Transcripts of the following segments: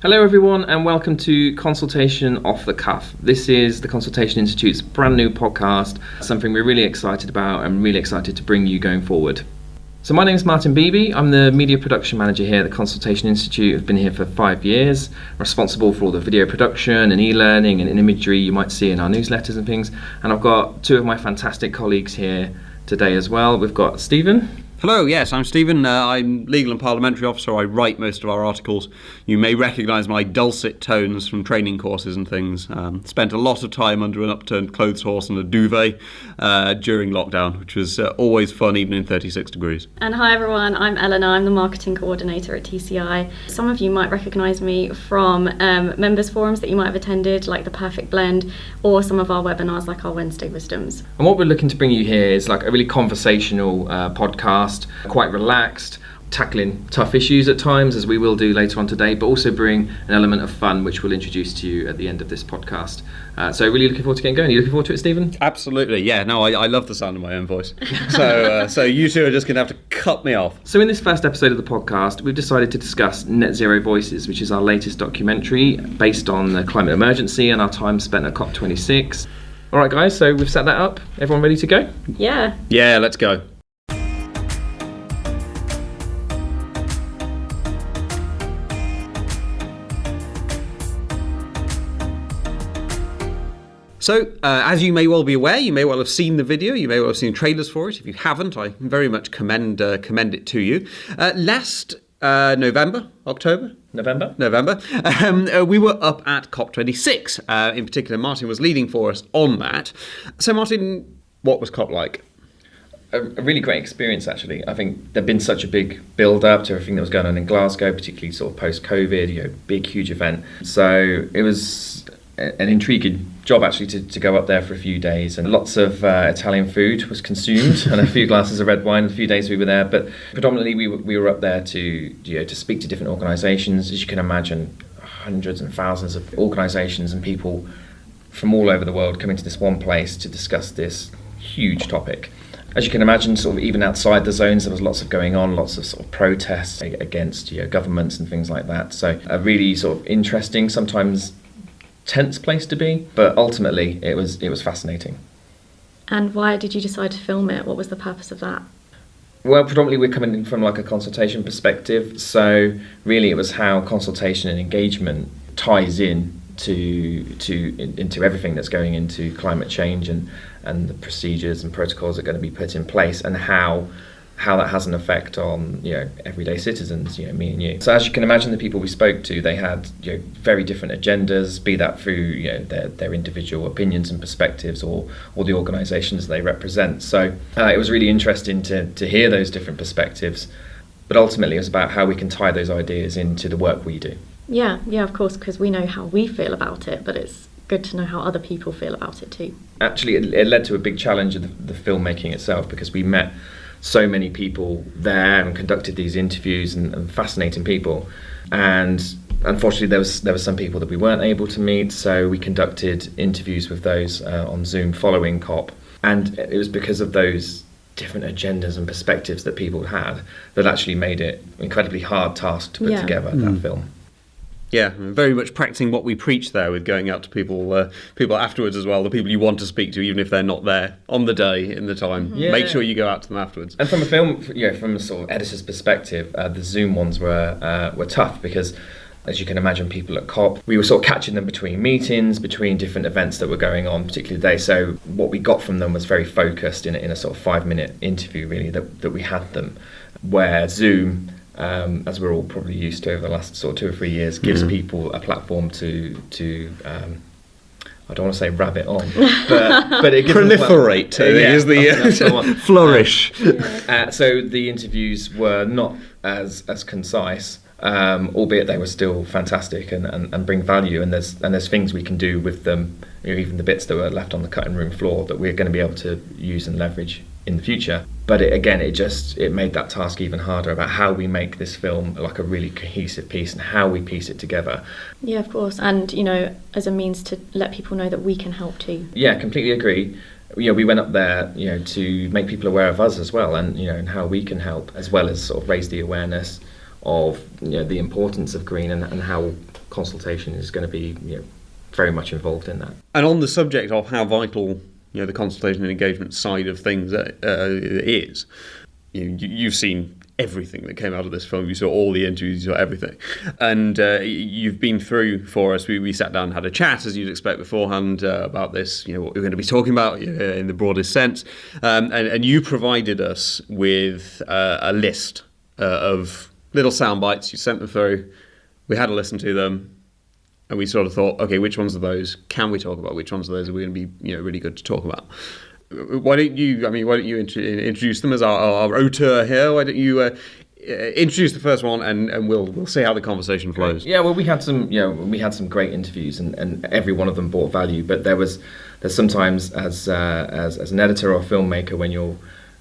Hello everyone and welcome to Consultation Off the Cuff. This is the Consultation Institute's brand new podcast, something we're really excited about and really excited to bring you going forward. So my name is Martyn Beebe. I'm the media production manager here at the Consultation Institute. I've been here for 5 years, responsible for all the video production and e-learning and imagery you might see in our newsletters and things. And I've got two of my fantastic colleagues here today as well. We've got Stephen. Hello, yes, I'm Stephen. I'm Legal and Parliamentary Officer. I write most of our articles. You may recognise my dulcet tones from training courses and things. Spent a lot of time under an upturned clothes horse and a duvet during lockdown, which was always fun, even in 36 degrees. And hi everyone, I'm Elena. I'm the Marketing Coordinator at TCI. Some of you might recognise me from members forums that you might have attended, like the Perfect Blend, or some of our webinars like our Wednesday Wisdoms. And what we're looking to bring you here is like a really conversational podcast, quite relaxed, tackling tough issues at times, as we will do later on today, but also bring an element of fun, which we'll introduce to you at the end of this podcast. So really looking forward to getting going. Are you looking forward to it, Stephen? Absolutely, yeah. No, I love the sound of my own voice. So you two are just going to have to cut me off. So in this first episode of the podcast, we've decided to discuss Net Zero Voices, which is our latest documentary based on the climate emergency and our time spent at COP26. All right, guys, so we've set that up. Everyone ready to go? Yeah. Yeah, let's go. So, as you may well be aware, you may well have seen the video, you may well have seen trailers for it. If you haven't, I very much commend it to you. Last November, we were up at COP26. In particular, Martyn was leading for us on that. So, Martyn, what was COP like? A really great experience, actually. I think there'd been such a big build-up to everything that was going on in Glasgow, particularly sort of post-COVID, big, huge event. So it was an intriguing job actually to go up there for a few days, and lots of Italian food was consumed and a few glasses of red wine. A few days we were there, but predominantly we were up there to speak to different organisations. As you can imagine, hundreds and thousands of organisations and people from all over the world coming to this one place to discuss this huge topic. As you can imagine, sort of even outside the zones, there was lots of going on, lots of sort of protests against governments and things like that. So a really sort of interesting, sometimes tense place to be, but ultimately it was fascinating. And why did you decide to film it? What was the purpose of that? Well, predominantly we're coming in from like a consultation perspective, so really it was how consultation and engagement ties in into everything that's going into climate change and the procedures and protocols that are going to be put in place, and how that has an effect on everyday citizens, me and you. So as you can imagine, the people we spoke to, they had very different agendas, be that through their individual opinions and perspectives or the organisations they represent. So it was really interesting to hear those different perspectives, but ultimately it was about how we can tie those ideas into the work we do. Yeah, of course, because we know how we feel about it, but it's good to know how other people feel about it too. Actually, it led to a big challenge of the filmmaking itself, because we met so many people there and conducted these interviews and fascinating people, and unfortunately there was some people that we weren't able to meet, so we conducted interviews with those on Zoom following COP, and it was because of those different agendas and perspectives that people had that actually made it an incredibly hard task to put together that film. Yeah, very much practicing what we preach there, with going out to people afterwards as well, the people you want to speak to, even if they're not there on the day, in the time. Mm-hmm. Make sure you go out to them afterwards. And from a film, from a sort of editor's perspective, the Zoom ones were tough, because as you can imagine, people at COP, we were sort of catching them between meetings, between different events that were going on, particularly today. So what we got from them was very focused in a sort of 5-minute interview, really, that we had them, where Zoom, as we're all probably used to over the last sort of 2 or 3 years, gives people a platform to I don't want to say rabbit on, but it gives proliferate is the flourish. So the interviews were not as concise, albeit they were still fantastic and bring value. And there's things we can do with them, even the bits that were left on the cutting room floor, that we're going to be able to use and leverage in the future. But it made that task even harder, about how we make this film like a really cohesive piece and how we piece it together. Yeah, of course, and as a means to let people know that we can help too. Yeah, completely agree. We went up there, to make people aware of us as well, and and how we can help, as well as sort of raise the awareness of the importance of green and how consultation is going to be very much involved in that. And on the subject of how vital the consultation and engagement side of things is, you've seen everything that came out of this film. You saw all the interviews, you saw everything, and you've been through for us. We sat down and had a chat, as you'd expect beforehand, about this. What we're going to be talking about in the broadest sense, and you provided us with a list of little sound bites. You sent them through. We had to listen to them. And we sort of thought, okay, which ones of those can we talk about? Which ones of those are we going to be, really good to talk about? Why don't you introduce them as our auteur here? Why don't you introduce the first one, and we'll see how the conversation flows. Yeah, well, we had some great interviews, and every one of them brought value. But there's sometimes as an editor or filmmaker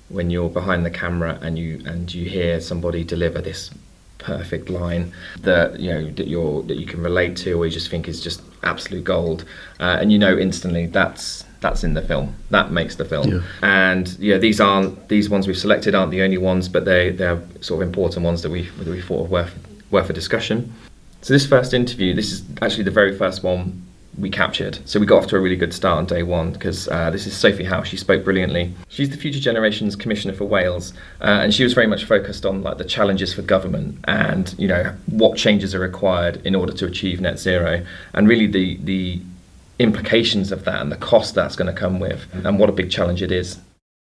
when you're behind the camera and you hear somebody deliver this perfect line that you can relate to, or you just think is just absolute gold, and instantly that's in the film. That makes the film. Yeah. And these ones we've selected aren't the only ones, but they're sort of important ones that we thought worth a discussion. So this first interview, this is actually the very first one we captured. So we got off to a really good start on day one, because this is Sophie Howe. She spoke brilliantly. She's the Future Generations Commissioner for Wales, and she was very much focused on the challenges for government and what changes are required in order to achieve net zero, and really the implications of that and the cost that's going to come with, and what a big challenge it is.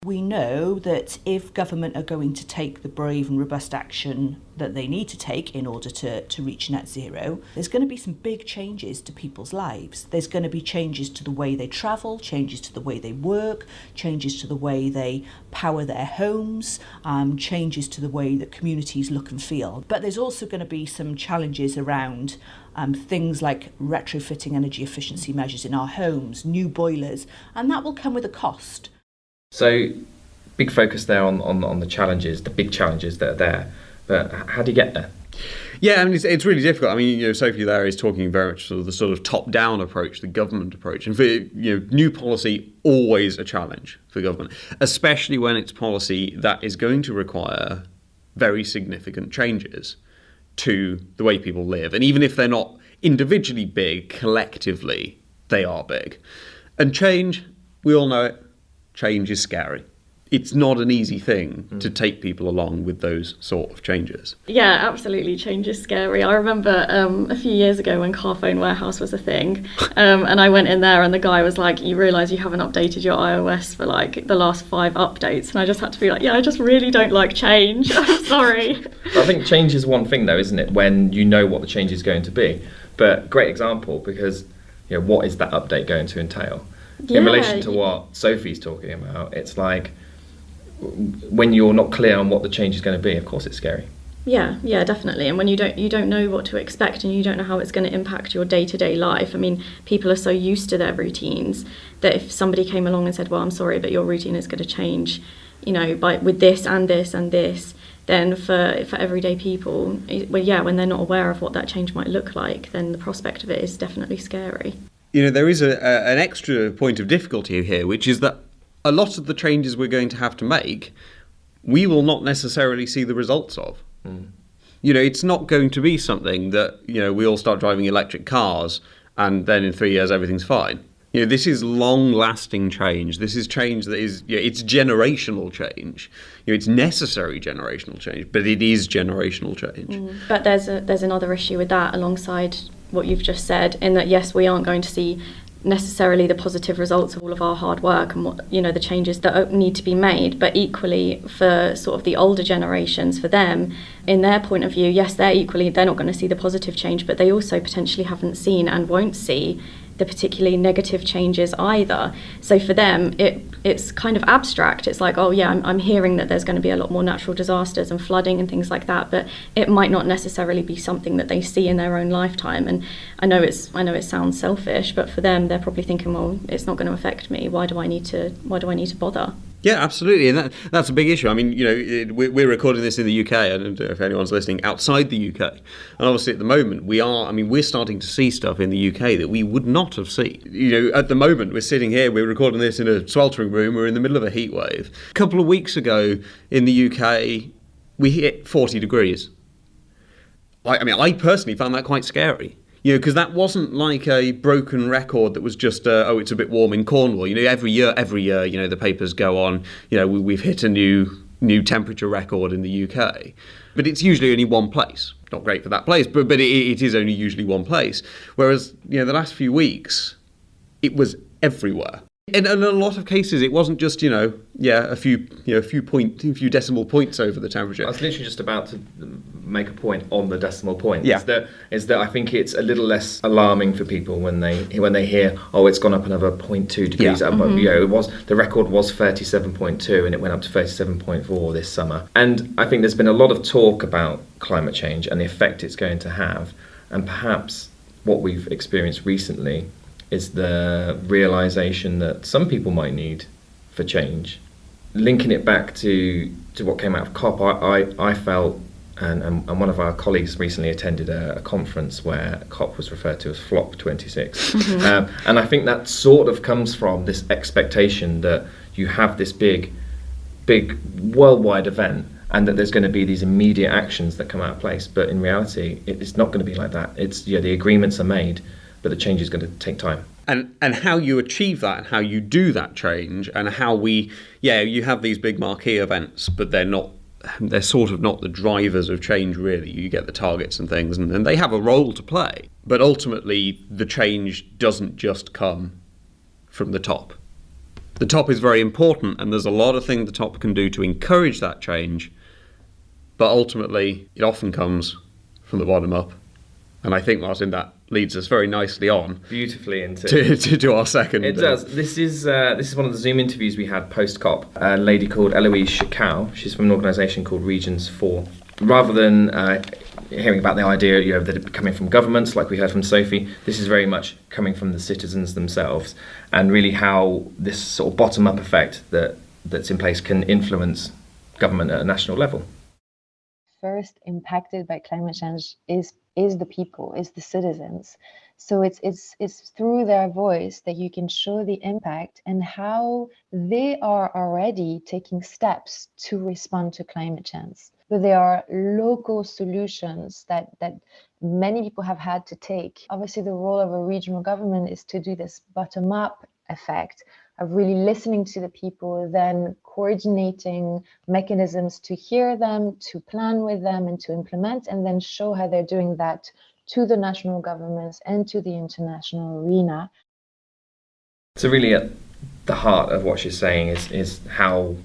We know that if government are going to take the brave and robust action that they need to take in order to reach net zero, there's going to be some big changes to people's lives. There's going to be changes to the way they travel, changes to the way they work, changes to the way they power their homes, changes to the way that communities look and feel. But there's also going to be some challenges around things like retrofitting energy efficiency measures in our homes, new boilers, and that will come with a cost. So, big focus there on the challenges, the big challenges that are there. But how do you get there? Yeah, it's really difficult. Sophie there is talking very much the sort of top-down approach, the government approach. And for new policy, always a challenge for government, especially when it's policy that is going to require very significant changes to the way people live. And even if they're not individually big, collectively, they are big. And change, we all know it. Change is scary. It's not an easy thing to take people along with those sort of changes. Yeah, absolutely. Change is scary. I remember a few years ago when Carphone Warehouse was a thing, and I went in there and the guy was like, you realise you haven't updated your iOS for the last 5 updates. And I just had to be like, yeah, I just really don't like change. I'm sorry. I think change is one thing though, isn't it? When you know what the change is going to be. But great example, because what is that update going to entail? Yeah, in relation to what Sophie's talking about, it's like when you're not clear on what the change is going to be, of course it's scary. Yeah, definitely. And when you don't know what to expect and you don't know how it's going to impact your day-to-day life. People are so used to their routines that if somebody came along and said, well, I'm sorry, but your routine is going to change, with this and this and this, then for everyday people, when they're not aware of what that change might look like, then the prospect of it is definitely scary. There is an extra point of difficulty here, which is that a lot of the changes we're going to have to make, we will not necessarily see the results of. It's not going to be something that, we all start driving electric cars and then in 3 years everything's fine. This is long-lasting change. This is change that is, it's generational change. It's necessary generational change, but it is generational change. But there's another issue with that alongside what you've just said, in that yes, we aren't going to see necessarily the positive results of all of our hard work and what the changes that need to be made, but equally for sort of the older generations, for them, in their point of view, yes, they're not going to see the positive change, but they also potentially haven't seen and won't see the particularly negative changes either. So for them, it's kind of abstract. It's like, oh yeah, I'm hearing that there's going to be a lot more natural disasters and flooding and things like that, but it might not necessarily be something that they see in their own lifetime. And I know it sounds selfish, but for them, they're probably thinking, well, it's not going to affect me. Why do I need to bother? Yeah, absolutely, and that's a big issue. We're recording this in the UK, and if anyone's listening outside the UK, and obviously at the moment we're starting to see stuff in the UK that we would not have seen. At the moment we're sitting here, we're recording this in a sweltering room, we're in the middle of a heat wave. A couple of weeks ago in the UK, we hit 40 degrees. I personally found that quite scary. because that wasn't like a broken record that was just, it's a bit warm in Cornwall. Every year, the papers go on, we've hit a new temperature record in the UK. But it's usually only one place. Not great for that place, but it is only usually one place. Whereas, the last few weeks, it was everywhere. And in a lot of cases, it wasn't just, a few decimal points over the temperature. I was literally just about to make a point on the decimal point. Yeah. Is that I think it's a little less alarming for people when they hear, it's gone up another 0.2 degrees. Yeah. The record was 37.2 and it went up to 37.4 this summer. And I think there's been a lot of talk about climate change and the effect it's going to have. And perhaps what we've experienced recently is the realisation that some people might need for change. Linking it back to what came out of COP, I felt, and one of our colleagues recently attended a conference where COP was referred to as Flop 26. And I think that sort of comes from this expectation that you have this big worldwide event and that there's going to be these immediate actions that come out of place. But in reality, it's not going to be like that. The agreements are made, but the change is going to take time. And how you achieve that and how you do that change and how you have these big marquee events, but they're sort of not the drivers of change really. You get the targets and things and they have a role to play. But ultimately, the change doesn't just come from the top. The top is very important and there's a lot of things the top can do to encourage that change, but ultimately it often comes from the bottom up. And I think, Martyn, that leads us very nicely on beautifully into to our second. It does. This is one of the Zoom interviews we had post COP. A lady called Eloise Shakau. She's from an organisation called Regions 4. Rather than hearing about the idea, that it coming from governments, like we heard from Sophie, this is very much coming from the citizens themselves, and really how this sort of bottom-up effect that's in place can influence government at a national level. First impacted by climate change is the people, is the citizens. So it's through their voice that you can show the impact and how they are already taking steps to respond to climate change. But there are local solutions that many people have had to take. Obviously, the role of a regional government is to do this bottom-up effect of really listening to the people, then coordinating mechanisms to hear them, to plan with them and to implement, and then show how they're doing that to the national governments and to the international arena. So really at the heart of what she's saying is how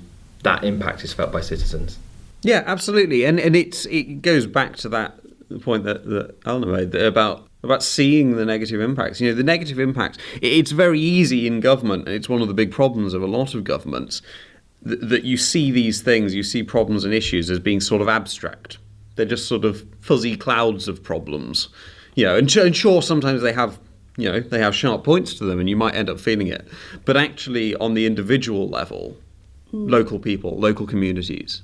that impact is felt by citizens. Yeah, absolutely. And it goes back to that point that Elena made about seeing the negative impacts. The negative impacts, it's very easy in government, and it's one of the big problems of a lot of governments, that you see these things, you see problems and issues as being sort of abstract. They're just sort of fuzzy clouds of problems. And sure, sometimes they have sharp points to them and you might end up feeling it. But actually, on the individual level, local people, local communities,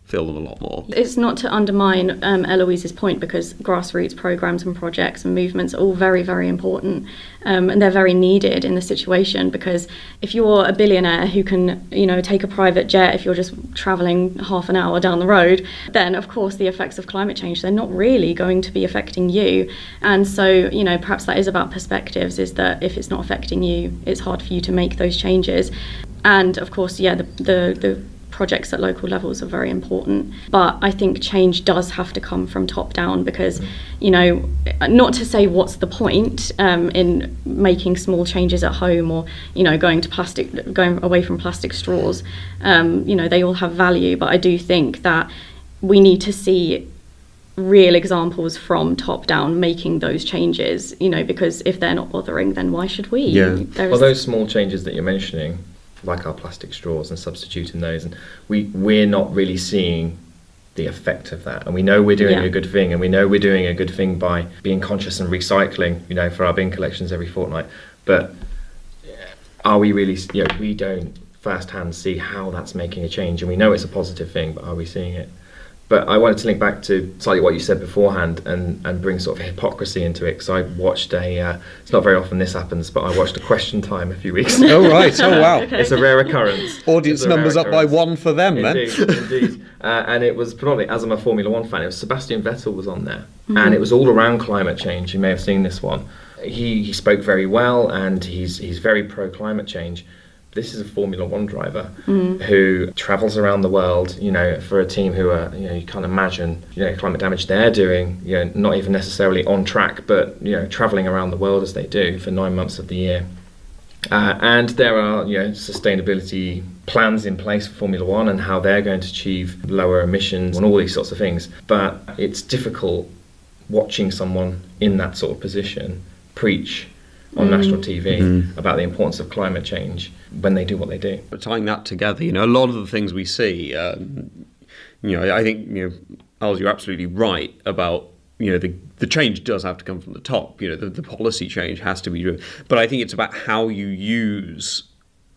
feel them a lot more. It's not to undermine Eloise's point, because grassroots programs and projects and movements are all very, very important, and they're very needed in the situation, because if you're a billionaire who can, take a private jet if you're just travelling half an hour down the road, then of course the effects of climate change, they're not really going to be affecting you. And so, perhaps that is about perspectives, is that if it's not affecting you, it's hard for you to make those changes. And of course, the projects at local levels are very important, but I think change does have to come from top down, because not to say what's the point in making small changes at home, or going away from plastic straws. They all have value, but I do think that we need to see real examples from top down making those changes, because if they're not bothering, then why should we? Well, those small changes that you're mentioning, like our plastic straws and substituting those, and we're not really seeing the effect of that. And we know we're doing a good thing, and we know we're doing a good thing by being conscious and recycling, for our bin collections every fortnight. But are we really, we don't firsthand see how that's making a change, and we know it's a positive thing, but are we seeing it? But I wanted to link back to slightly what you said beforehand and bring sort of hypocrisy into it, because I watched it's not very often this happens, but I watched a Question Time a few weeks ago. Oh, right. Oh, wow. Okay. It's a rare occurrence. Audience numbers up by 1 for them, indeed, then. Indeed. And it was predominantly, as I'm a Formula One fan, it was Sebastian Vettel was on there. And it was all around climate change. You may have seen this one. He spoke very well, and he's very pro-climate change. This is a Formula One driver who travels around the world, for a team who are, you can't imagine, climate damage they're doing, not even necessarily on track, but, traveling around the world as they do for 9 months of the year. And there are, sustainability plans in place for Formula One and how they're going to achieve lower emissions and all these sorts of things. But it's difficult watching someone in that sort of position preach on national TV about the importance of climate change when they do what they do. But tying that together, a lot of the things we see, I think, Als, you're absolutely right about, the change does have to come from the top. The policy change has to be driven. But I think it's about how you use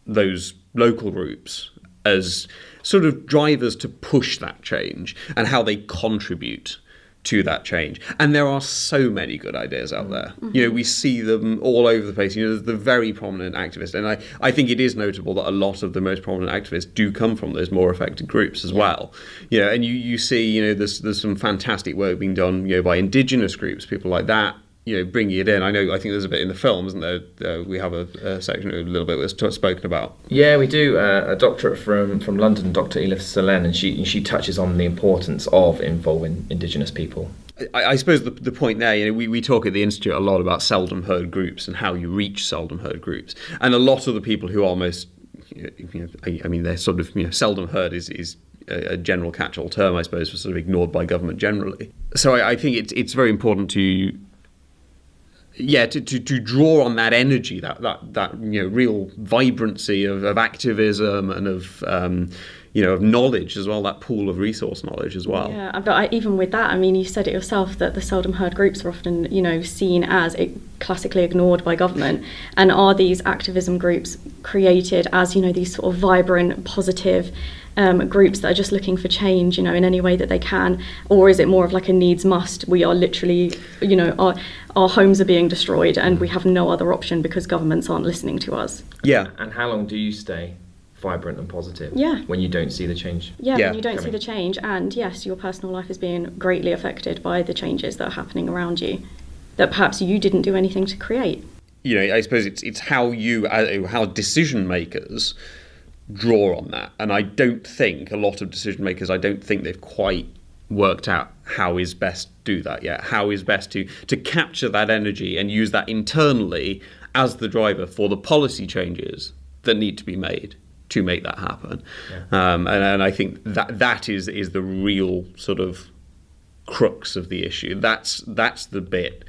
those local groups as sort of drivers to push that change and how they contribute to that change. And there are so many good ideas out there. We see them all over the place. There's the very prominent activists. And I think it is notable that a lot of the most prominent activists do come from those more affected groups as well. And you see, there's some fantastic work being done, by indigenous groups, people like that, bringing it in. I think there's a bit in the film, isn't there? We have a section a little bit that's spoken about. Yeah, we do. A doctorate from London, Dr. Elif Selen, and she touches on the importance of involving Indigenous people. I suppose the point there, we talk at the Institute a lot about seldom heard groups and how you reach seldom heard groups. And a lot of the people who are most, they're sort of, seldom heard is a general catch-all term, I suppose, for sort of ignored by government generally. So I think it's very important to draw on that energy, that real vibrancy of activism and of knowledge as well, that pool of resource knowledge as well. Yeah, but even with that, you said it yourself that the seldom heard groups are often, seen as classically ignored by government. And are these activism groups created as, these sort of vibrant, positive groups that are just looking for change, in any way that they can? Or is it more of like a needs must? We are literally, our homes are being destroyed and we have no other option because governments aren't listening to us. Yeah. And how long do you stay vibrant and positive when you don't see the change? When you don't see the change, and yes, your personal life is being greatly affected by the changes that are happening around you that perhaps you didn't do anything to create. I suppose it's how how decision makers draw on that. And I don't think a lot of decision makers, they've quite worked out how is best to do that yet. How is best to capture that energy and use that internally as the driver for the policy changes that need to be made to make that happen. And I think that is the real sort of crux of the issue. That's the bit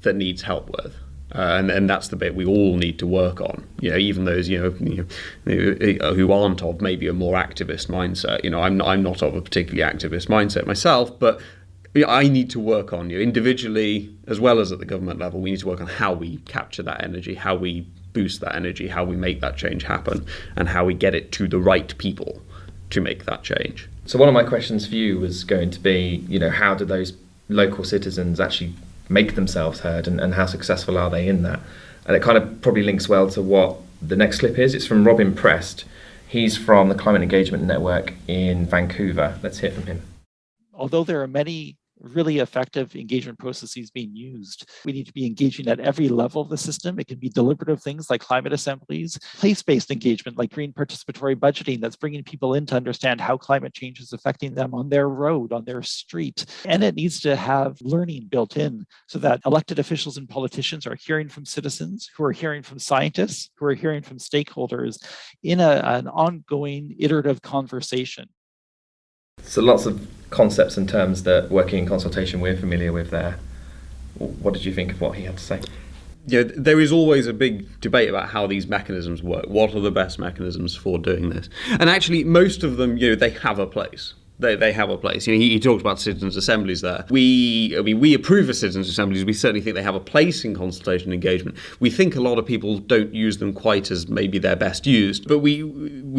that needs help with. And that's the bit we all need to work on. Even those who aren't of maybe a more activist mindset. I'm not of a particularly activist mindset myself, but I need to work on individually as well as at the government level. We need to work on how we capture that energy, how we boost that energy, how we make that change happen, and how we get it to the right people to make that change. So one of my questions for you was going to be, how do those local citizens actually make themselves heard, and how successful are they in that? And it kind of probably links well to what the next clip is. It's from Robin Prest. He's from the Climate Engagement Network in Vancouver. Let's hear from him. Although there are many really effective engagement processes being used, we need to be engaging at every level of the system. It can be deliberative things like climate assemblies, place-based engagement like green participatory budgeting that's bringing people in to understand how climate change is affecting them on their road, on their street. And it needs to have learning built in so that elected officials and politicians are hearing from citizens, who are hearing from scientists, who are hearing from stakeholders in an ongoing iterative conversation. So lots of concepts and terms that working in consultation we're familiar with there. What did you think of what he had to say? There is always a big debate about how these mechanisms work. What are the best mechanisms for doing this? And actually, most of them, they have a place. They have a place. He talked about citizens' assemblies there. We approve of citizens' assemblies. We certainly think they have a place in consultation engagement. We think a lot of people don't use them quite as maybe they're best used, but we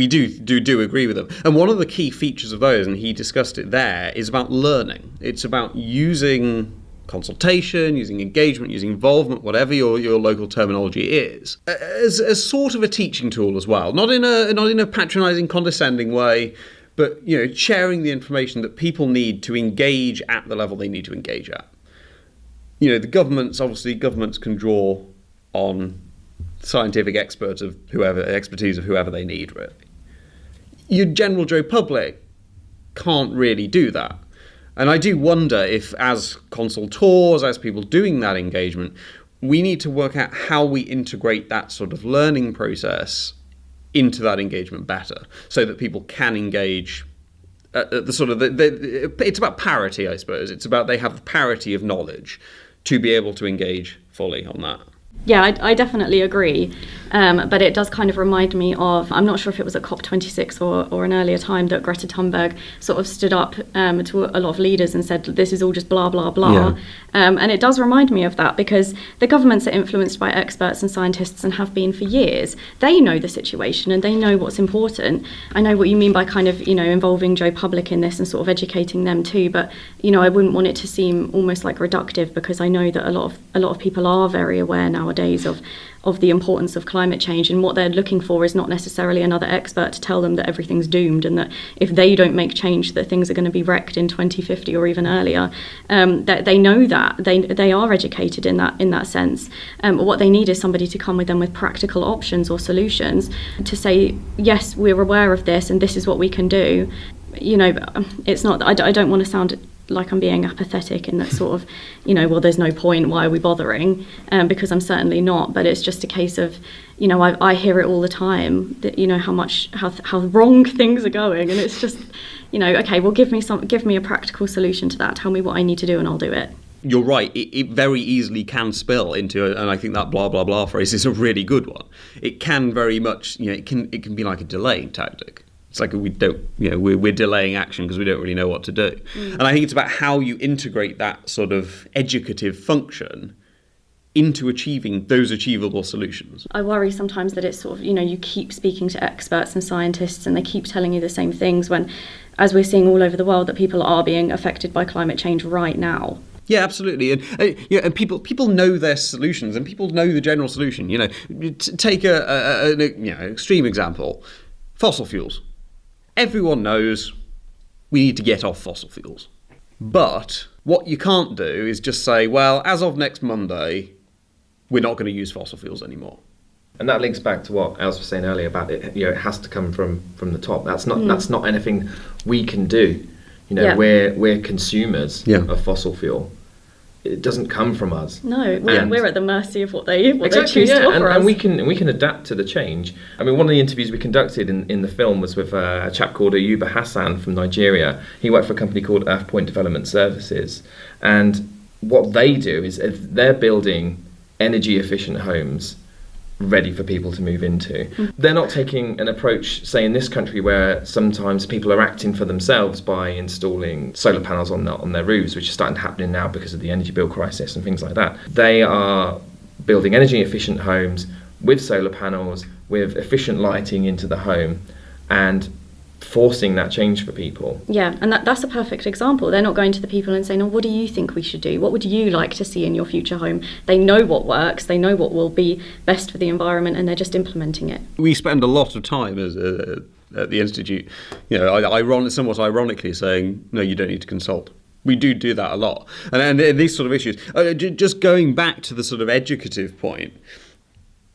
do agree with them. And one of the key features of those, and he discussed it there, is about learning. It's about using consultation, using engagement, using involvement, whatever your local terminology is, as sort of a teaching tool as well. Not in a patronising, condescending way, but sharing the information that people need to engage at the level they need to engage at. The governments can draw on scientific expertise of whoever they need, really. Your general Joe public can't really do that. And I do wonder if, as consultors, as people doing that engagement, we need to work out how we integrate that sort of learning process into that engagement better, so that people can engage at the sort of it's about parity, I suppose. It's about they have the parity of knowledge to be able to engage fully on that. Yeah, I definitely agree. But it does kind of remind me of, I'm not sure if it was at COP26 or an earlier time, that Greta Thunberg sort of stood up to a lot of leaders and said, this is all just blah, blah, blah. Yeah. And it does remind me of that, because the governments are influenced by experts and scientists and have been for years. They know the situation and they know what's important. I know what you mean by kind of, involving Joe public in this and sort of educating them too. But, I wouldn't want it to seem almost like reductive, because I know that a lot of people are very aware nowadays of the importance of climate change, and what they're looking for is not necessarily another expert to tell them that everything's doomed and that if they don't make change that things are going to be wrecked in 2050 or even earlier. That they know that they are educated in that sense. What they need is somebody to come with them with practical options or solutions to say, yes, we're aware of this and this is what we can do. It's not, I don't want to sound like I'm being apathetic in that sort of, well, there's no point, why are we bothering? Because I'm certainly not, but it's just a case of, I hear it all the time, that, how wrong things are going, and it's just, okay, well, give me a practical solution to that, tell me what I need to do and I'll do it. You're right, it very easily can spill into, and I think that blah, blah, blah phrase is a really good one. It can very much, it can be like a delaying tactic. It's like we're delaying action because we don't really know what to do. And I think it's about how you integrate that sort of educative function into achieving those achievable solutions. I worry sometimes that it's sort of, you keep speaking to experts and scientists and they keep telling you the same things when, as we're seeing all over the world, that people are being affected by climate change right now. Yeah, absolutely, and people know their solutions, and people know the general solution. Take an extreme example: fossil fuels. Everyone knows we need to get off fossil fuels. But what you can't do is just say, well, as of next Monday, we're not going to use fossil fuels anymore. And that links back to what Els was saying earlier about it. It has to come from the top. That's not anything we can do. We're consumers of fossil fuel. It doesn't come from us. No, we're at the mercy of what they choose to offer us. And we can adapt to the change. I mean, one of the interviews we conducted in the film was with a chap called Ayuba Hassan from Nigeria. He worked for a company called Earth Point Development Services. And what they do is they're building energy efficient homes ready for people to move into. They're not taking an approach, say in this country, where sometimes people are acting for themselves by installing solar panels on their roofs, which is starting to happen now because of the energy bill crisis and things like that. They are building energy efficient homes with solar panels, with efficient lighting into the home, and forcing that change for people. Yeah, and that's a perfect example. They're not going to the people and saying, what do you think we should do? What would you like to see in your future home? They know what works, they know what will be best for the environment, and they're just implementing it. We spend a lot of time at the Institute, somewhat ironically saying, no, you don't need to consult. We do that a lot. And these sort of issues, just going back to the sort of educative point,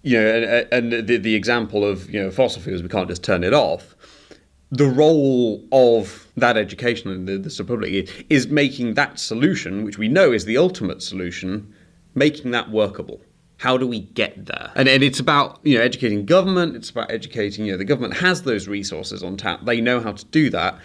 and the example of, fossil fuels, we can't just turn it off. The role of that education and the public is making that solution, which we know is the ultimate solution, making that workable. How do we get there? And it's about educating government. It's about educating the government has those resources on tap. They know how to do that.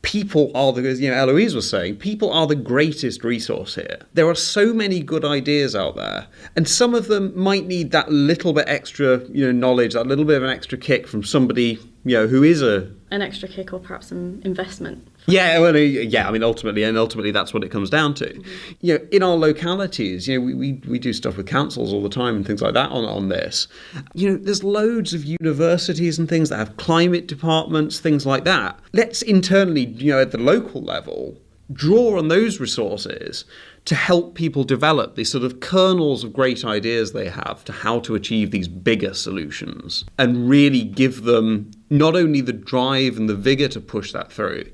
People are as Eloise was saying, people are the greatest resource here. There are so many good ideas out there, and some of them might need that little bit extra knowledge, that little bit of an extra kick from somebody who is an extra kick or perhaps some investment. Yeah, well, I mean, ultimately, that's what it comes down to. Mm-hmm. In our localities, we do stuff with councils all the time and things like that on this. There's loads of universities and things that have climate departments, things like that. Let's internally, at the local level, draw on those resources to help people develop these sort of kernels of great ideas they have to how to achieve these bigger solutions, and really give them not only the drive and the vigour to push that through,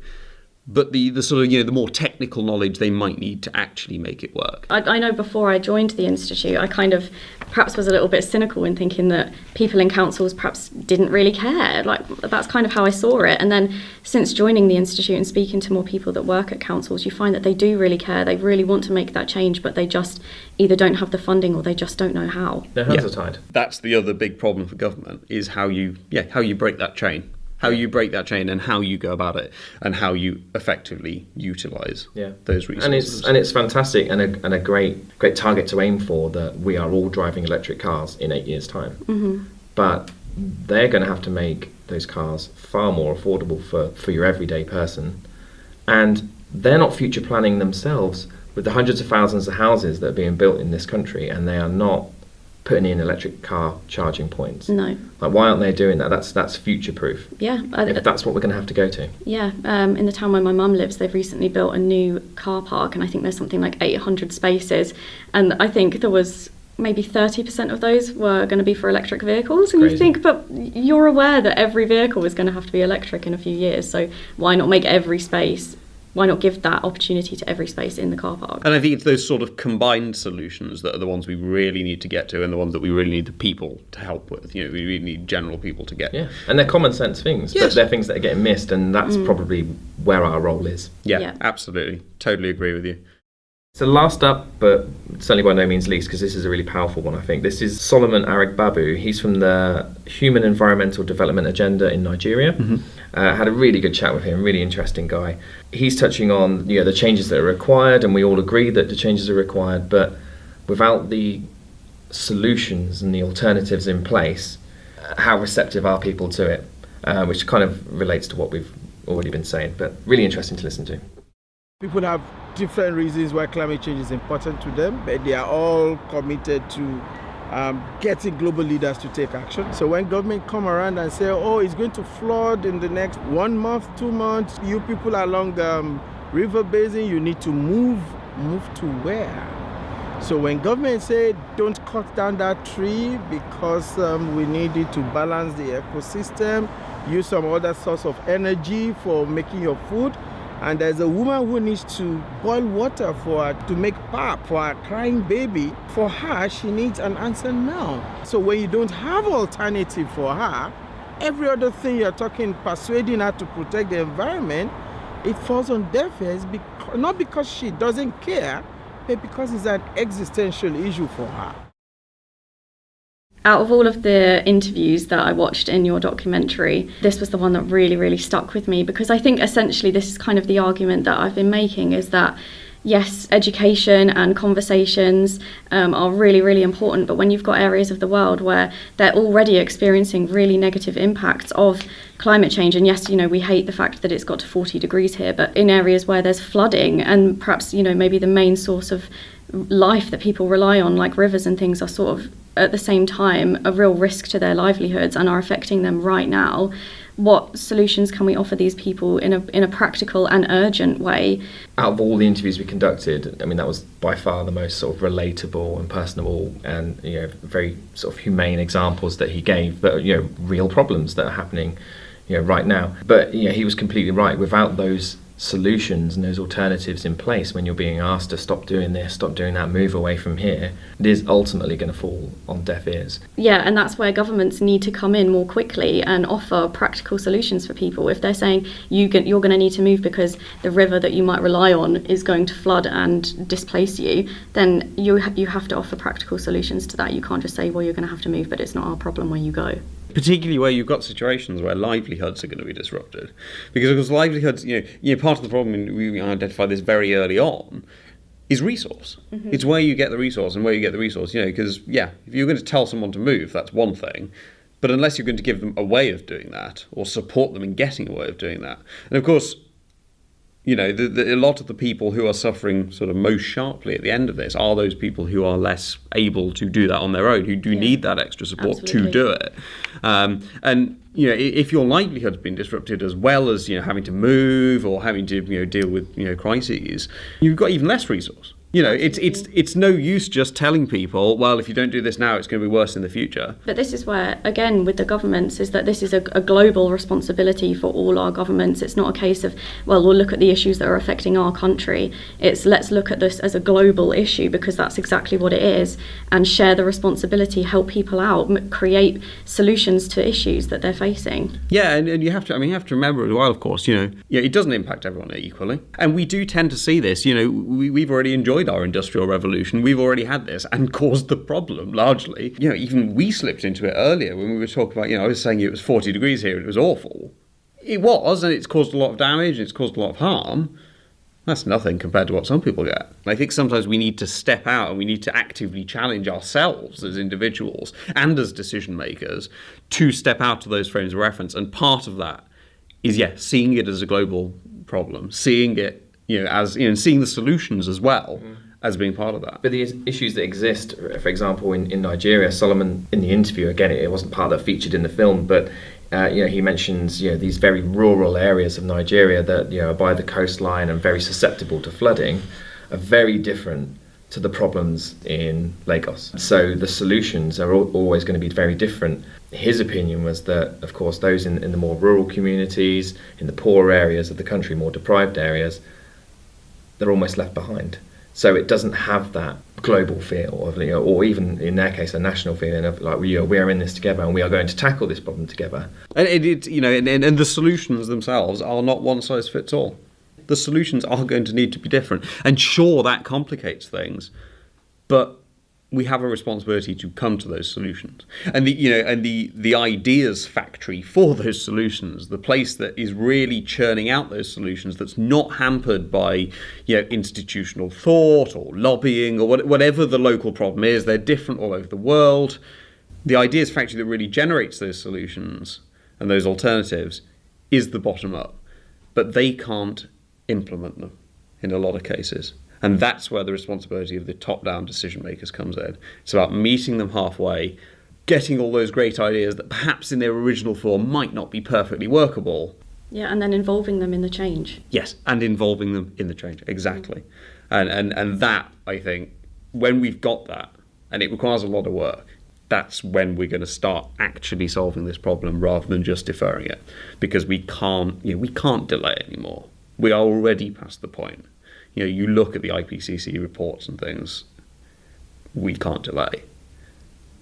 but the sort of, the more technical knowledge they might need to actually make it work. I know before I joined the Institute, I kind of perhaps was a little bit cynical in thinking that people in councils perhaps didn't really care. Like, that's kind of how I saw it. And then since joining the Institute and speaking to more people that work at councils, you find that they do really care. They really want to make that change, but they just either don't have the funding or they just don't know how. Their hands are tied. That's the other big problem for government, is how you break that chain. How you break that chain and how you go about it and how you effectively utilise those resources. And it's fantastic and a great target to aim for, that we are all driving electric cars in 8 years' time. Mm-hmm. But they're going to have to make those cars far more affordable for your everyday person. And they're not future planning themselves with the hundreds of thousands of houses that are being built in this country, and they are not putting in electric car charging points. No. Like, why aren't they doing that? That's future proof. Yeah. If that's what we're going to have to go to. Yeah. In the town where my mum lives, they've recently built a new car park, and I think there's something like 800 spaces. And I think there was maybe 30% of those were going to be for electric vehicles. And Crazy. You think, but you're aware that every vehicle is going to have to be electric in a few years. So why not make every space? Why not give that opportunity to every space in the car park? And I think it's those sort of combined solutions that are the ones we really need to get to, and the ones that we really need the people to help with. We really need general people to get. Yeah, and they're common sense things, but they're things that are getting missed, and that's probably where our role is. Yeah, absolutely. Totally agree with you. So last up, but certainly by no means least, because this is a really powerful one, I think. This is Solomon Arigbabu. He's from the Human Environmental Development Agenda in Nigeria. Mm-hmm. Had a really good chat with him, really interesting guy. He's touching on the changes that are required, and we all agree that the changes are required, but without the solutions and the alternatives in place, how receptive are people to it? Which kind of relates to what we've already been saying, but really interesting to listen to. People have different reasons why climate change is important to them, but they are all committed to getting global leaders to take action. So when government come around and say, oh, it's going to flood in the next 1 month, 2 months, you people along the river basin, you need to move to where? So when government say, don't cut down that tree because we need it to balance the ecosystem, use some other source of energy for making your food, and there's a woman who needs to boil water for her to make pap for her crying baby. For her, she needs an answer now. So when you don't have alternative for her, every other thing you're talking, persuading her to protect the environment, it falls on deaf ears, not because she doesn't care, but because it's an existential issue for her. Out of all of the interviews that I watched in your documentary, this was the one that really, really stuck with me, because I think essentially this is kind of the argument that I've been making, is that yes, education and conversations are really, really important, but when you've got areas of the world where they're already experiencing really negative impacts of climate change, and yes, we hate the fact that it's got to 40 degrees here, but in areas where there's flooding and perhaps, maybe the main source of life that people rely on, like rivers and things, are sort of at the same time a real risk to their livelihoods and are affecting them right now. What solutions can we offer these people in a practical and urgent way? Out of all the interviews we conducted, I mean, that was by far the most sort of relatable and personable and very sort of humane examples that he gave, that real problems that are happening right now. But he was completely right. Without those solutions and those alternatives in place, when you're being asked to stop doing this, stop doing that, move away from here, it is ultimately going to fall on deaf ears. Yeah, and that's where governments need to come in more quickly and offer practical solutions for people. If they're saying you're going to need to move because the river that you might rely on is going to flood and displace you, then you have to offer practical solutions to that. You can't just say, well, you're going to have to move, but it's not our problem where you go. Particularly where you've got situations where livelihoods are going to be disrupted. Because livelihoods, part of the problem, and we identified this very early on, is resource. Mm-hmm. It's where you get the resource and where you get the resource, because, if you're going to tell someone to move, that's one thing. But unless you're going to give them a way of doing that or support them in getting a way of doing that. And of course, a lot of the people who are suffering sort of most sharply at the end of this are those people who are less able to do that on their own, who do need that extra support to do it. And if your livelihood's been disrupted as well as having to move or having to deal with crises, you've got even less resource. It's no use just telling people, well, if you don't do this now, it's going to be worse in the future. But this is where, again, with the governments, is that this is a global responsibility for all our governments. It's not a case of, well, we'll look at the issues that are affecting our country. It's let's look at this as a global issue, because that's exactly what it is, and share the responsibility, help people out, create solutions to issues that they're facing. Yeah, and you have to remember as well, of course, it doesn't impact everyone equally. And we do tend to see this, we've already enjoyed our industrial revolution. We've already had this and caused the problem largely. Even we slipped into it earlier when we were talking about, I was saying it was 40 degrees here and it was awful. It was, and it's caused a lot of damage and it's caused a lot of harm. That's nothing compared to what some people get. I think sometimes we need to step out and we need to actively challenge ourselves as individuals and as decision makers to step out of those frames of reference. And part of that is, seeing it as a global problem, seeing it as seeing the solutions as well as being part of that. But the issues that exist, for example, in Nigeria, Solomon, in the interview, again, it wasn't part that featured in the film, but he mentions these very rural areas of Nigeria that are by the coastline and very susceptible to flooding, are very different to the problems in Lagos. So the solutions are always going to be very different. His opinion was that, of course, those in the more rural communities, in the poorer areas of the country, more deprived areas, they're almost left behind. So it doesn't have that global feel of, or even in their case, a national feeling of like we are in this together and we are going to tackle this problem together. And and the solutions themselves are not one size fits all. The solutions are going to need to be different. And sure, that complicates things, but we have a responsibility to come to those solutions. And the ideas factory for those solutions, the place that is really churning out those solutions, that's not hampered by institutional thought or lobbying or whatever the local problem is. They're different all over the world. The ideas factory that really generates those solutions and those alternatives is the bottom up, but they can't implement them in a lot of cases. And that's where the responsibility of the top-down decision makers comes in. It's about meeting them halfway, getting all those great ideas that perhaps in their original form might not be perfectly workable. Yeah, and then involving them in the change. Yes, and involving them in the change, exactly. And that, I think, when we've got that, and it requires a lot of work, that's when we're going to start actually solving this problem rather than just deferring it. Because we can't delay anymore. We are already past the point. You look at the IPCC reports and things, we can't delay.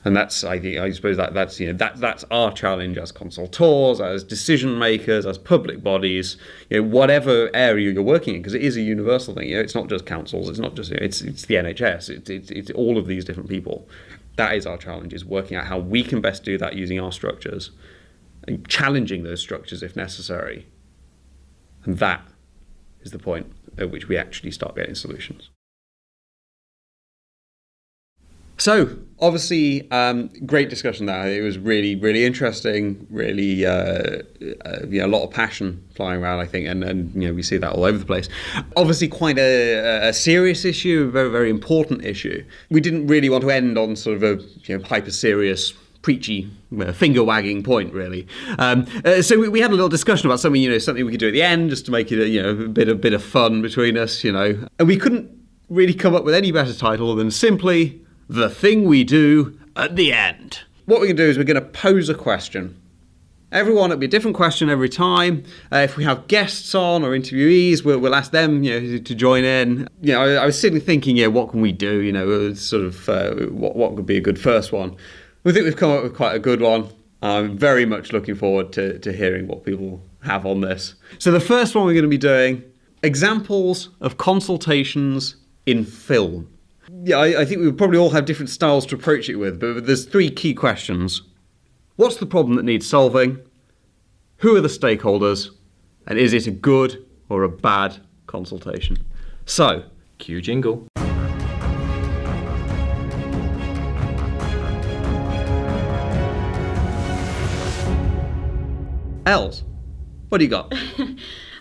And I suppose that's our challenge as consultors, as decision makers, as public bodies, whatever area you're working in, because it is a universal thing. It's not just councils, it's not just it's the NHS, it's all of these different people. That is our challenge, is working out how we can best do that using our structures and challenging those structures if necessary. And that is the point at which we actually start getting solutions. So, obviously, great discussion there. It was really, really interesting, really, a lot of passion flying around, I think, and we see that all over the place. Obviously, quite a serious issue, a very, very important issue. We didn't really want to end on sort of a hyper-serious, preachy, finger-wagging point, really. So we had a little discussion about something, something we could do at the end, just to make it, a bit of fun between us, And we couldn't really come up with any better title than simply The Thing We Do at the End. What we're going to do is we're going to pose a question. Everyone, it'll be a different question every time. If we have guests on or interviewees, we'll ask them, to join in. I was sitting thinking, what can we do? Sort of what could be a good first one. We think we've come up with quite a good one. I'm very much looking forward to hearing what people have on this. So the first one we're going to be doing, examples of consultations in film. Yeah, I think we would probably all have different styles to approach it with, but there's three key questions. What's the problem that needs solving? Who are the stakeholders? And is it a good or a bad consultation? So, Cue jingle. Els, what do you got?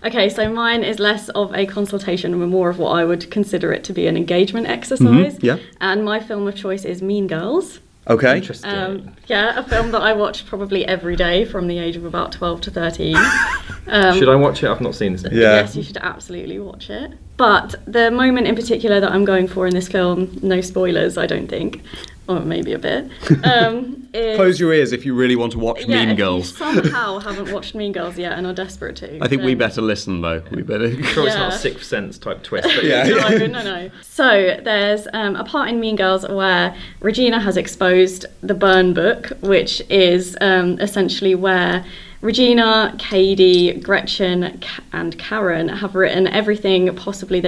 Okay, so mine is less of a consultation and more of what I would consider it to be an engagement exercise. Yeah. And my film of choice is Mean Girls. Okay. Interesting. A film that I watch probably every day from the age of about 12 to 13. Should I watch it? I've not seen this. Yeah. Yes, you should absolutely watch it. But the moment in particular that I'm going for in this film, no spoilers, I don't think, or maybe a bit, is... Close your ears if you really want to watch Mean if Girls. you somehow haven't watched Mean Girls yet and are desperate to. I think we then- better listen, though. We better... Sure, it's not Yeah. a Sixth Sense type twist. But Yeah. No. So there's a part in Mean Girls where Regina has exposed the burn book, which is essentially where Regina, Katie, Gretchen, and Karen have written everything possibly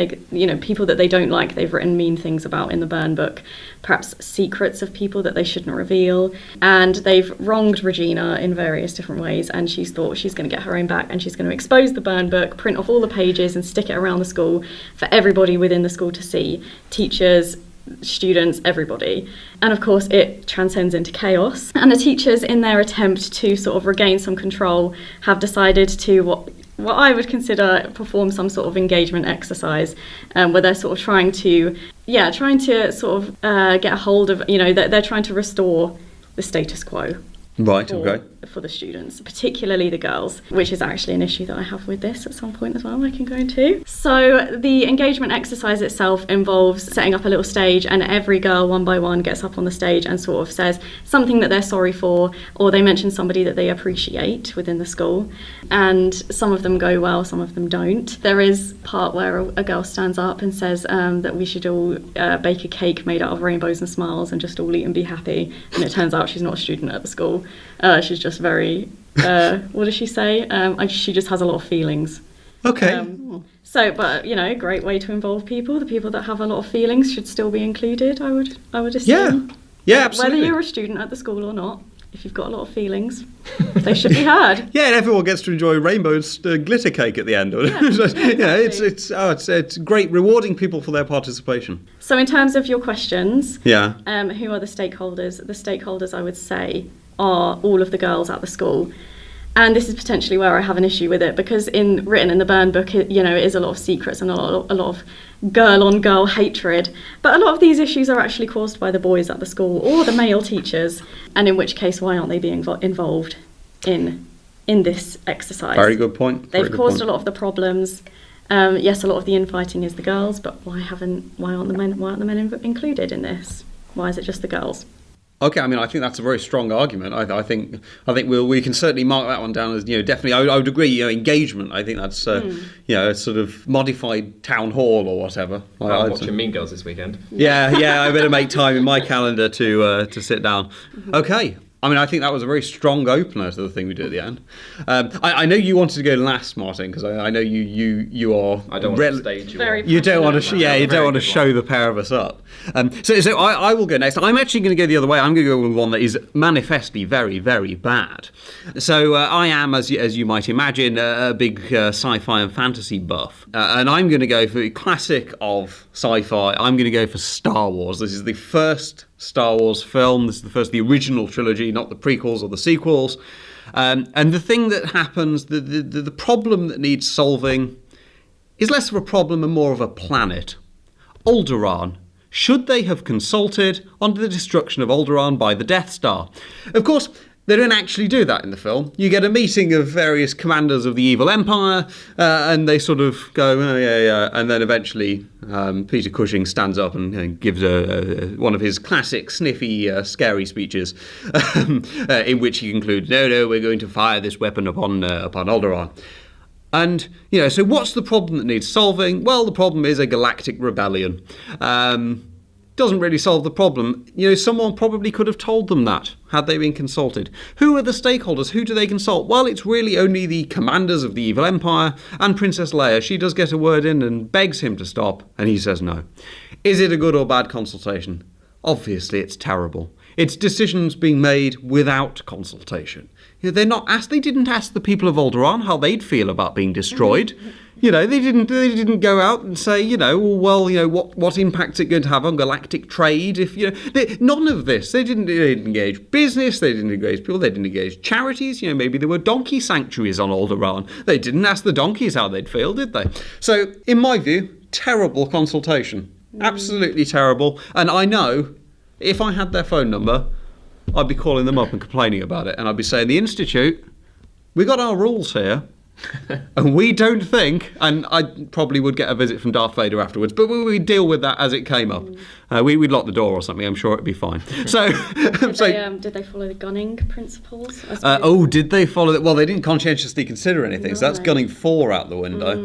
people that they don't like. They've written mean things about in the burn book, perhaps secrets of people that they shouldn't reveal, and they've wronged Regina in various different ways. And she's thought she's going to get her own back, and she's going to expose the burn book, print off all the pages, and stick it around the school for everybody within the school to see. Teachers, students, everybody. And of course it transcends into chaos, and the teachers, in their attempt to sort of regain some control, have decided to what I would consider perform some sort of engagement exercise, where they're sort of trying to sort of get a hold of, they're trying to restore the status quo. Right, okay. For the students, particularly the girls, which is actually an issue that I have with this at some point as well, I can go into. So the engagement exercise itself involves setting up a little stage, and every girl one by one gets up on the stage and sort of says something that they're sorry for, or they mention somebody that they appreciate within the school. And some of them go well, some of them don't. There is part where a girl stands up and says that we should all bake a cake made out of rainbows and smiles and just all eat and be happy. And it turns out she's not a student at the school. She's just very, what does she say? She just has a lot of feelings. Okay. Great way to involve people. The people that have a lot of feelings should still be included, I would assume. Yeah, absolutely. Whether you're a student at the school or not, if you've got a lot of feelings, they should be heard. Yeah, and everyone gets to enjoy rainbows, glitter cake at the end. It's great, rewarding people for their participation. So in terms of your questions, Yeah. who are the stakeholders? The stakeholders, I would say, are all of the girls at the school. And this is potentially where I have an issue with it, because written in the burn book, it is a lot of secrets and a lot of girl-on-girl hatred. But a lot of these issues are actually caused by the boys at the school or the male teachers. And in which case, why aren't they being involved in this exercise? Very good point. They've caused a lot of the problems. Yes, a lot of the infighting is the girls, but why aren't the men included in this? Why is it just the girls? Okay, I mean, I think that's a very strong argument. I think we can certainly mark that one down as, definitely. I would agree. Engagement. I think that's a sort of modified town hall or whatever. I'm watching Mean Girls this weekend. Yeah. I better make time in my calendar to sit down. Okay. I mean, I think that was a very strong opener to the thing we do at the end. I know you wanted to go last, Martyn, because I know you are. I don't want to stage you. You don't want to. You don't want to show the pair of us up. So I will go next. I'm actually going to go the other way. I'm going to go with one that is manifestly very, very bad. So I am, as you might imagine, a big sci-fi and fantasy buff, and I'm going to go for the classic of sci-fi. I'm going to go for Star Wars. This is the first Star Wars film. This is the original trilogy, not the prequels or the sequels. And the thing that happens, the problem that needs solving, is less of a problem and more of a planet. Alderaan. Should they have consulted on the destruction of Alderaan by the Death Star? Of course, they don't actually do that in the film. You get a meeting of various commanders of the evil empire, and they sort of go, oh, yeah, and then eventually Peter Cushing stands up and gives one of his classic sniffy, scary speeches, in which he concludes, no, we're going to fire this weapon upon Alderaan. And, so what's the problem that needs solving? Well, the problem is a galactic rebellion. Doesn't really solve the problem. Someone probably could have told them that, had they been consulted. Who are the stakeholders? Who do they consult? Well, it's really only the commanders of the evil empire and Princess Leia. She does get a word in and begs him to stop, and he says no. Is it a good or bad consultation? obviously it's terrible. It's decisions being made without consultation. They're not asked. They didn't ask the people of Alderaan how they'd feel about being destroyed. They didn't go out and say, what impact's it going to have on galactic trade? None of this. They didn't engage business. They didn't engage people. They didn't engage charities. Maybe there were donkey sanctuaries on Alderaan. They didn't ask the donkeys how they'd feel, did they? So, in my view, terrible consultation. Absolutely terrible. And I know, if I had their phone number, I'd be calling them up and complaining about it. And I'd be saying, the Institute, we got our rules here. And we don't think, and I probably would get a visit from Darth Vader afterwards, but we'd deal with that as it came up. We'd lock the door or something. I'm sure it'd be fine. So, did they follow the gunning principles? Did they follow it? Well, they didn't conscientiously consider anything, so that's gunning 4 out the window.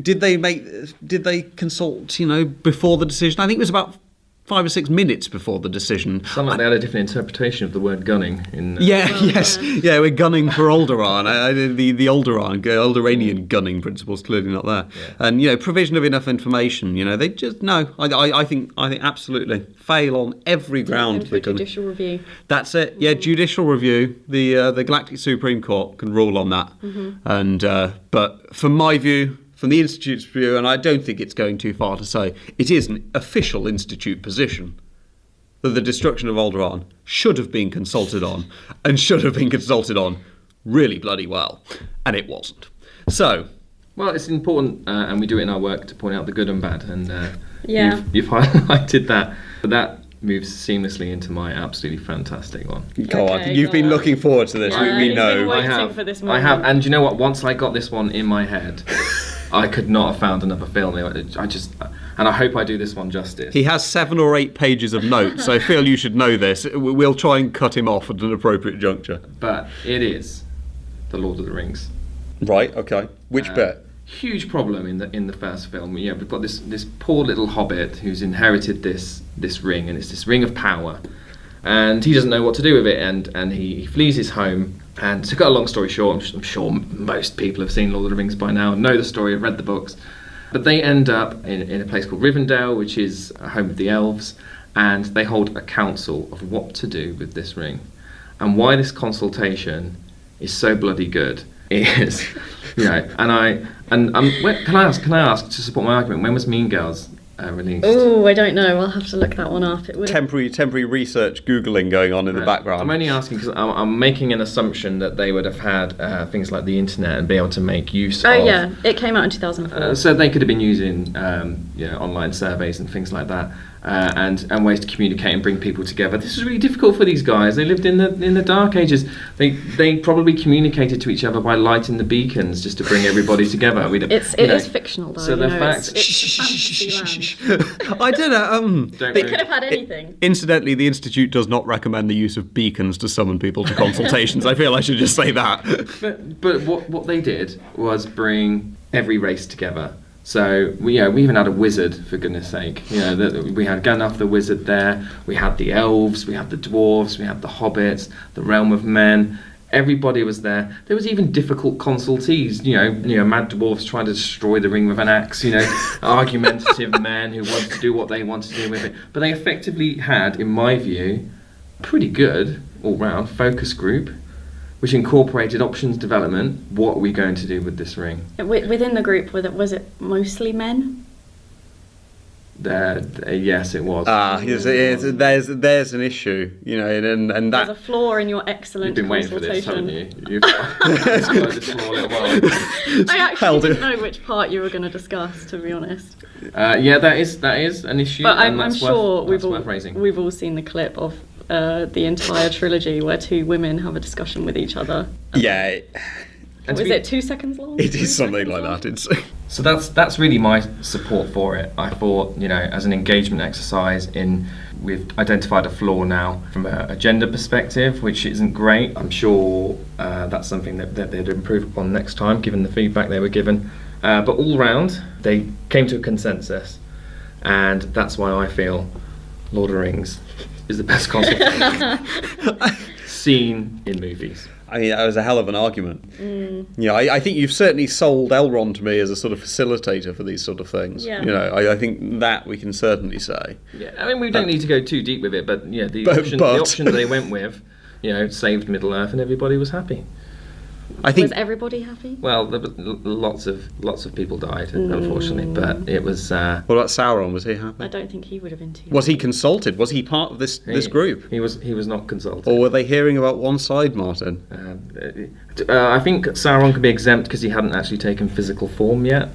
Did they consult? Before the decision? I think it was about 5 or 6 minutes before the decision. Something like they had a different interpretation of the word gunning. We're gunning for Alderaan. The Alderanian gunning principle's clearly not there. Yeah. And provision of enough information. They just no. I think absolutely fail on every ground. For judicial review. That's it. Yeah, judicial review. The Galactic Supreme Court can rule on that. And but from my view, from the Institute's view, and I don't think it's going too far to say, it is an official Institute position that the destruction of Alderaan should have been consulted on, and should have been consulted on really bloody well, and it wasn't. So, well, it's important, and we do it in our work to point out the good and bad, and you've highlighted that, but that moves seamlessly into my absolutely fantastic one. Go on, you've been looking forward to this. We know. I have, and you know what? Once I got this one in my head, I could not have found another film. And I hope I do this one justice. He has 7 or 8 pages of notes, so I feel you should know this. We'll try and cut him off at an appropriate juncture. But it is The Lord of the Rings. Right, okay. Which bit? Huge problem in the first film. We've got this poor little hobbit who's inherited this ring, and it's this ring of power. And he doesn't know what to do with it, and he flees his home. And to cut a long story short, I'm sure most people have seen Lord of the Rings by now, know the story, have read the books. But they end up in a place called Rivendell, which is a home of the elves, and they hold a council of what to do with this ring. And why this consultation is so bloody good is, can I ask to support my argument, when was Mean Girls released? Oh, I don't know. I'll have to look that one up. It would temporary research Googling going on in the background. I'm only asking because I'm making an assumption that they would have had things like the internet and be able to make use of... Oh yeah, it came out in 2004. So they could have been using online surveys and things like that. And ways to communicate and bring people together. This was really difficult for these guys. They lived in the Dark Ages. They probably communicated to each other by lighting the beacons just to bring everybody together. It is fictional though. So the fact, I don't know. They could have had anything. Incidentally, the Institute does not recommend the use of beacons to summon people to consultations. I feel I should just say that. But what they did was bring every race together. So we even had a wizard, for goodness sake. We had Gandalf the wizard there. We had the elves. We had the dwarves. We had the hobbits. The realm of men. Everybody was there. There was even difficult consultees. Mad dwarves trying to destroy the ring with an axe. Argumentative men who wanted to do what they wanted to do with it. But they effectively had, in my view, pretty good all-round focus group, which incorporated options development. What are we going to do with this ring? Within the group, was it mostly men? Yes, it was. There's an issue, and that... There's a flaw in your excellent You've been waiting for this, haven't you? You've explored this for a little while. I actually didn't know which part you were going to discuss, to be honest. That is an issue. But I'm sure we've all seen the clip of the entire trilogy where 2 women have a discussion with each other. Yeah. Was it 2 seconds long? It is something like that. So that's really my support for it. I thought, as an engagement exercise, we've identified a flaw now from a gender perspective, which isn't great. I'm sure that's something that they'd improve upon next time, given the feedback they were given. But all round, they came to a consensus, and that's why I feel Lord of the Rings is the best consultation seen in movies. I mean, that was a hell of an argument. I think you've certainly sold Elron to me as a sort of facilitator for these sort of things. Yeah. I think that we can certainly say. Yeah, I mean, we don't need to go too deep with it, but yeah, the option they went with, saved Middle Earth, and everybody was happy. I think Was everybody happy? Well, lots of people died, unfortunately, but it was. What about Sauron? Was he happy? I don't think he would have been too. Was he consulted? Was he part of this group? He was not consulted. Or were they hearing about one side, Martyn? I think Sauron could be exempt because he hadn't actually taken physical form yet.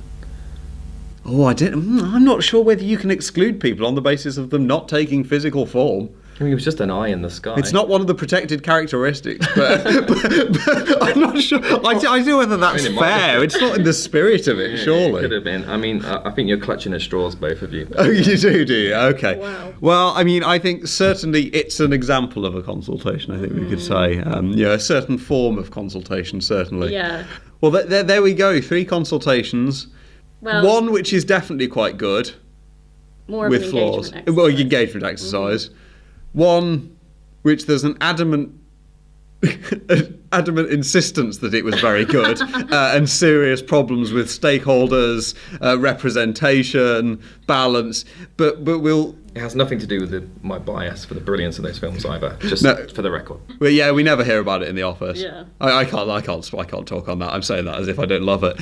Oh, I'm not sure whether you can exclude people on the basis of them not taking physical form. I mean, he was just an eye in the sky. It's not one of the protected characteristics, but I'm not sure. I don't know whether that's fair. It's not in the spirit of it, surely. It could have been. I mean, I think you're clutching at straws, both of you. Oh, you do you? Okay. Wow. Well, I mean, I think certainly it's an example of a consultation, I think we could say. A certain form of consultation, certainly. Yeah. Well, there we go. 3 consultations. Well, One which is definitely quite good. more of With an flaws. engagement exercise. Well, engagement exercise. One which there's an adamant insistence that it was very good, and serious problems with stakeholders, representation, balance. But we'll. It has nothing to do with my bias for the brilliance of those films either. Just for the record. Well, yeah, we never hear about it in the office. Yeah. I can't talk on that. I'm saying that as if I don't love it.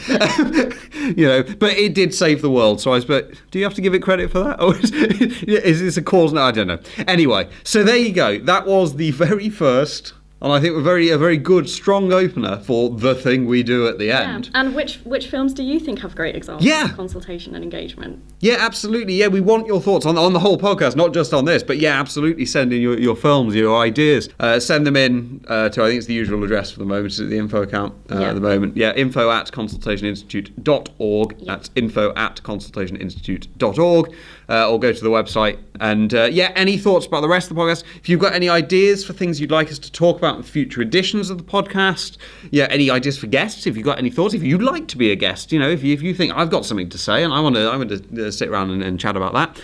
But it did save the world. So I suppose, do you have to give it credit for that, or is this a cause? No, I don't know. Anyway, so there you go. That was the very first. And I think a very good, strong opener for the thing we do at the end. And which films do you think have great examples of consultation and engagement? Yeah, absolutely. Yeah, we want your thoughts on the whole podcast, not just on this, but yeah, absolutely send in your films, your ideas. Send them in to, I think it's the usual address for the moment, is it the info account at the moment? Yeah, info@consultationinstitute.org. Yeah. That's info@consultationinstitute.org. Or go to the website. And any thoughts about the rest of the podcast? If you've got any ideas for things you'd like us to talk about in future editions of the podcast, any ideas for guests, if you've got any thoughts, if you'd like to be a guest, if you think I've got something to say and I want to sit around and chat about that,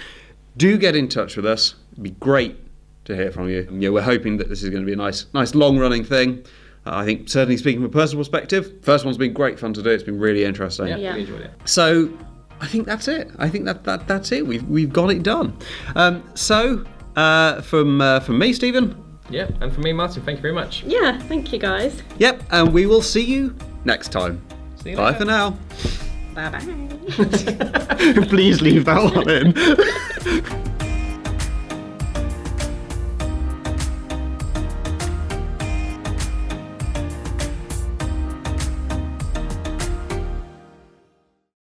do get in touch with us. It'd be great to hear from you. We're hoping that this is going to be a nice long-running thing. I think, certainly speaking from a personal perspective, first one's been great fun to do. It's been really interesting. Yeah, really enjoyed it. So I think that's it. I think that's it. We've got it done. From me, Stephen. Yeah, and for me, Martyn, thank you very much. Yeah, thank you guys. Yep, and we will see you next time. See you Bye later. for now. Bye-bye. Please leave that one in.